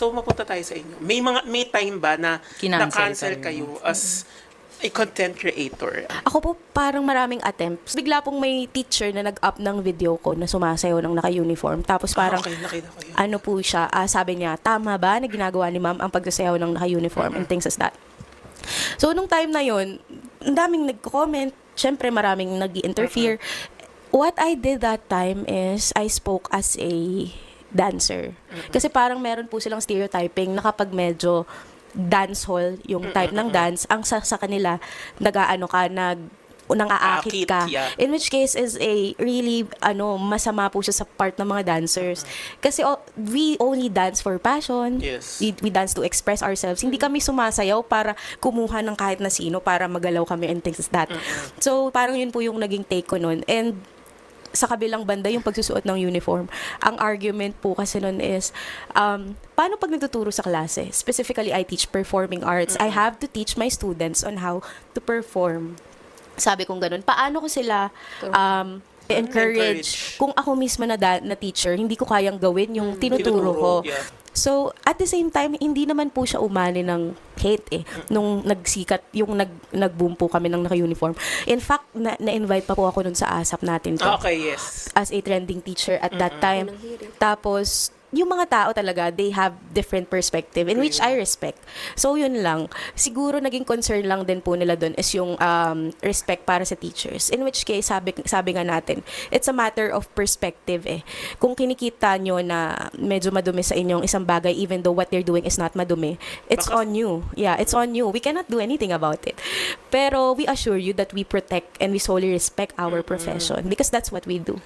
So mapunta tayo sa inyo. May time ba na na-cancel kayo as a content creator? Ako po parang maraming attempts. Bigla pong may teacher na nag-up ng video ko na sumasayaw ng naka-uniform. Tapos parang Okay, nakita ko yun. ano po siya, sabi niya, tama ba na ginagawa ni ma'am ang pagsasayaw ng naka-uniform and things as that. So nung time na yun, ang daming nagko-comment, syempre maraming nag-interfere. What I did that time is I spoke as a dancer. Kasi parang meron po silang stereotyping na kapag medyo dance hall yung type ng dance, ang sa kanila nag-aano ka, nang-aakit ka. Yeah. In which case is a really masama po siya sa part ng mga dancers. Kasi we only dance for passion. Yes. We dance to express ourselves. Hindi kami sumasayaw para kumuha ng kahit na sino para magalaw kami and things like that. So parang yun po yung naging take ko nun. And sa kabilang banda, yung pagsusuot ng uniform. Ang argument po kasi nun is, paano pag nagtuturo sa klase? Specifically, I teach performing arts. I have to teach my students on how to perform. Sabi kong ganun. Paano ko sila encourage kung ako mismo na teacher, hindi ko kayang gawin yung tinuturo ko. Yeah. So, at the same time, hindi naman po siya umani ng hate nung nagsikat, yung nag-boom po kami ng naka-uniform. In fact, na-invite pa po ako nun sa ASAP natin to. Okay, yes. As a trending teacher at that time. Tapos, yung mga tao talaga, they have different perspective in which I respect. So, yun lang. Siguro naging concern lang din po nila dun is yung respect para sa teachers. In which case, sabi nga natin, it's a matter of perspective Kung kinikita nyo na medyo madumi sa inyong isang bagay, even though what they're doing is not madumi, it's on you. Yeah, it's on you. We cannot do anything about it. Pero we assure you that we protect and we solely respect our profession because that's what we do.